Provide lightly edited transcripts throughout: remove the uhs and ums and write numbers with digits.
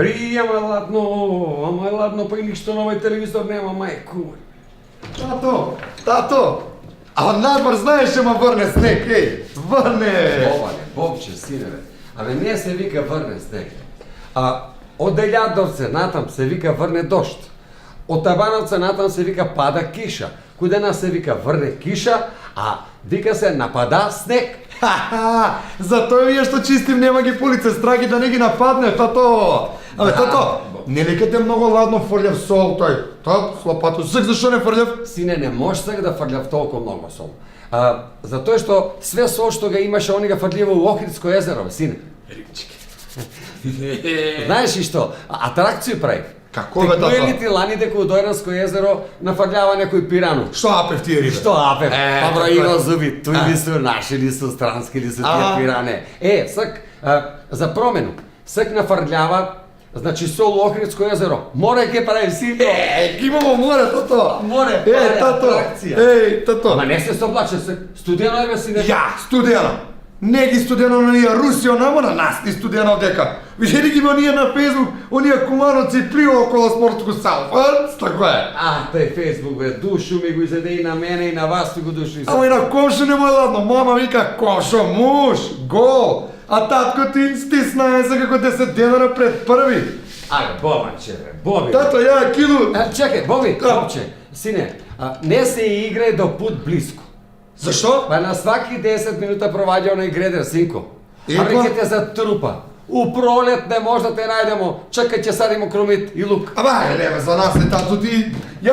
Бри, ама е ладно, па и ништо на овој телевизор нема, мајку. Тато, а надвор знаеш ама врне снег, врне! Бобане, Бобче, синеве, абе не се вика врне снег, а од Делјадовце натам се вика врне дошт, од Табановце натам се вика пада киша, кудена се вика врне киша, а вика се напада снег. Ха-ха, затоа вие што чистим нема ги полице страги да не ги нападне, тато! Абе, тато, не лекате многу ладно фрлјав сол тој, с лопату, зашто не фрлјав? Сине, не може сега да фрлјав толку многу сол. Затоа што све сол што га имаше, они га фрлива у Охридско езеро, сине. Рибчики. Знаеш и што, атракцију прави. Како бе, тато? Текнуе ли ти лани дека у Дојранско езеро нафрлјава некој пирану? Што апев тие риби? Што апев? Па бро, има зуби, туј ли су, наши ли су, странски ли су тие пиране. Сак, за промену, сак нафрлјава, значи сол у Охридско езеро, море ќе прави сито. Ги имамо море, тато! Море, прави тато! атракција. Тато! Ама не се соблаче, студено е бе, сине. Ја, студено! Не ги студено на ние Русија, намо на нас ни студено дека. Видели ги оние на Фейсбук, оние куманоци плива около спортско сало. Тако е. Тај Фейсбук бе, душу ми го изеде и на мене и на вас ти го душу. Ама и на комшу не му е ладно. Мама вика кошо, муж, гол. А татко ти стисна еза како 10 денара пред први. Ајде, Бобанче бе, Боби. Тато, ја килу. Чекај, Боби, Бобче, сине, не се играј до пут блиско. Зашо? Па на сваки 10 минута проваѓа оној гредер, синко. Епа? Ами ќе те затрупа. У пролет не може да те најдемо, чекај ќе садимо кромит и лук. Ама, леве, за нас е тато ти. Ја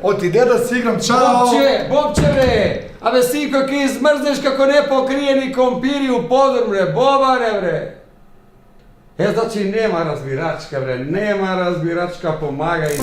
отиде да си играм, чао. Бобче бе, абе синко ќе измрзнеш како непокриени компири у подrum бре, Бобане бре. Значи нема разбирачка бре, нема разбирачка, помагај.